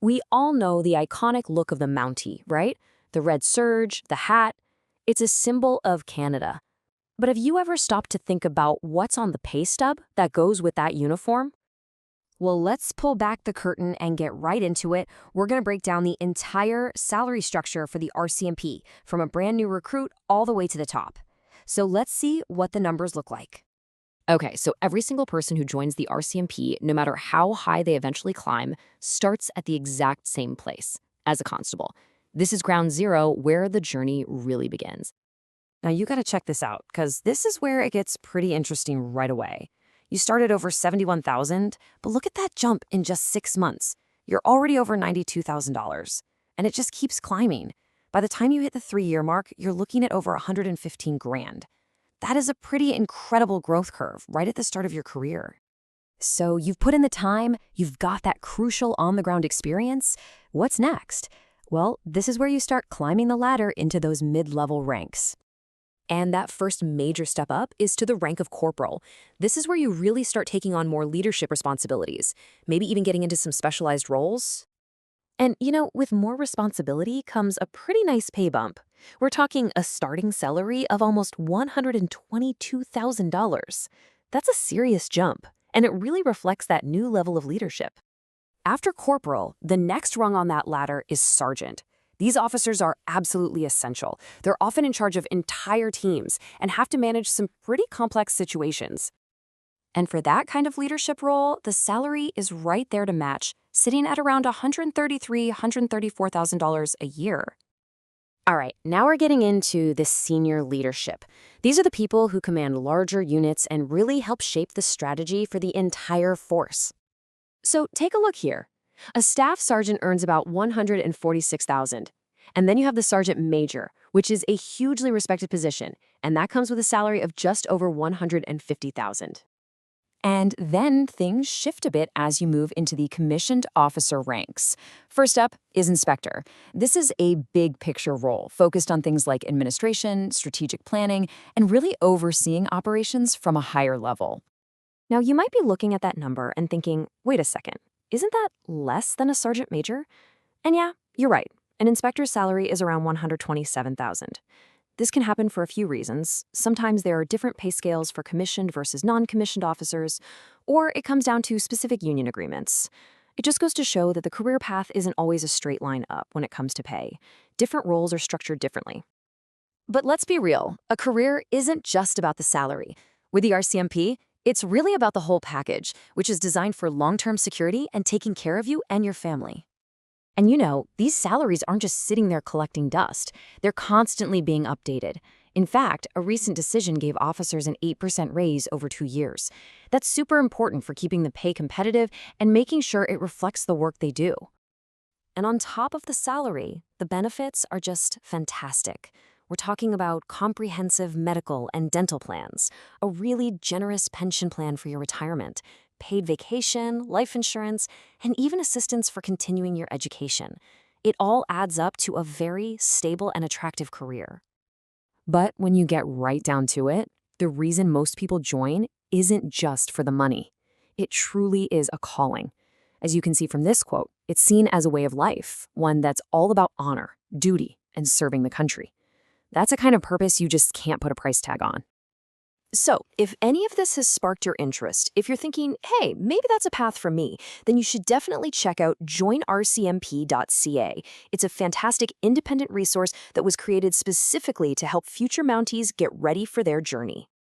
We all know the iconic look of the Mountie, right? The Red Serge, the hat. It's a symbol of Canada. But have you ever stopped to think about what's on the pay stub that goes with that uniform? Well, let's pull back the curtain and get right into it. We're going to break down the entire salary structure for the RCMP, from a brand new recruit all the way to the top. So let's see what the numbers look like. Okay, so every single person who joins the RCMP, no matter how high they eventually climb, starts at the exact same place, as a constable. This is ground zero, where the journey really begins. Now you got to check this out, because this is where it gets pretty interesting right away. You started over 71,000, but look at that jump in just 6 months. You're already over $92,000, and it just keeps climbing. By the time you hit the 3-year mark, you're looking at over 115 grand. That is a pretty incredible growth curve right at the start of your career. So you've put in the time, you've got that crucial on-the-ground experience. What's next? Well, this is where you start climbing the ladder into those mid-level ranks. And that first major step up is to the rank of corporal. This is where you really start taking on more leadership responsibilities, maybe even getting into some specialized roles. And, with more responsibility comes a pretty nice pay bump. We're talking a starting salary of almost $122,000. That's a serious jump, and it really reflects that new level of leadership. After corporal, the next rung on that ladder is sergeant. These officers are absolutely essential. They're often in charge of entire teams and have to manage some pretty complex situations. And for that kind of leadership role, the salary is right there to match, sitting at around $133,000, $134,000 a year. All right, now we're getting into the senior leadership. These are the people who command larger units and really help shape the strategy for the entire force. So take a look here. A staff sergeant earns about $146,000. And then you have the sergeant major, which is a hugely respected position, and that comes with a salary of just over $150,000. And then things shift a bit as you move into the commissioned officer ranks. First up is inspector. This is a big picture role focused on things like administration, strategic planning, and really overseeing operations from a higher level. Now, you might be looking at that number and thinking, wait a second, isn't that less than a sergeant major? And yeah, you're right. An inspector's salary is around $127,000. This can happen for a few reasons. Sometimes there are different pay scales for commissioned versus non-commissioned officers, or it comes down to specific union agreements. It just goes to show that the career path isn't always a straight line up when it comes to pay. Different roles are structured differently. But let's be real, a career isn't just about the salary. With the RCMP, it's really about the whole package, which is designed for long-term security and taking care of you and your family. And these salaries aren't just sitting there collecting dust. They're constantly being updated. In fact, a recent decision gave officers an 8% raise over 2 years. That's super important for keeping the pay competitive and making sure it reflects the work they do. And on top of the salary, the benefits are just fantastic. We're talking about comprehensive medical and dental plans, a really generous pension plan for your retirement, paid vacation, life insurance, and even assistance for continuing your education. It all adds up to a very stable and attractive career. But when you get right down to it, the reason most people join isn't just for the money. It truly is a calling. As you can see from this quote, it's seen as a way of life, one that's all about honor, duty, and serving the country. That's a kind of purpose you just can't put a price tag on. So, if any of this has sparked your interest, if you're thinking, hey, maybe that's a path for me, then you should definitely check out joinrcmp.ca. It's a fantastic independent resource that was created specifically to help future Mounties get ready for their journey.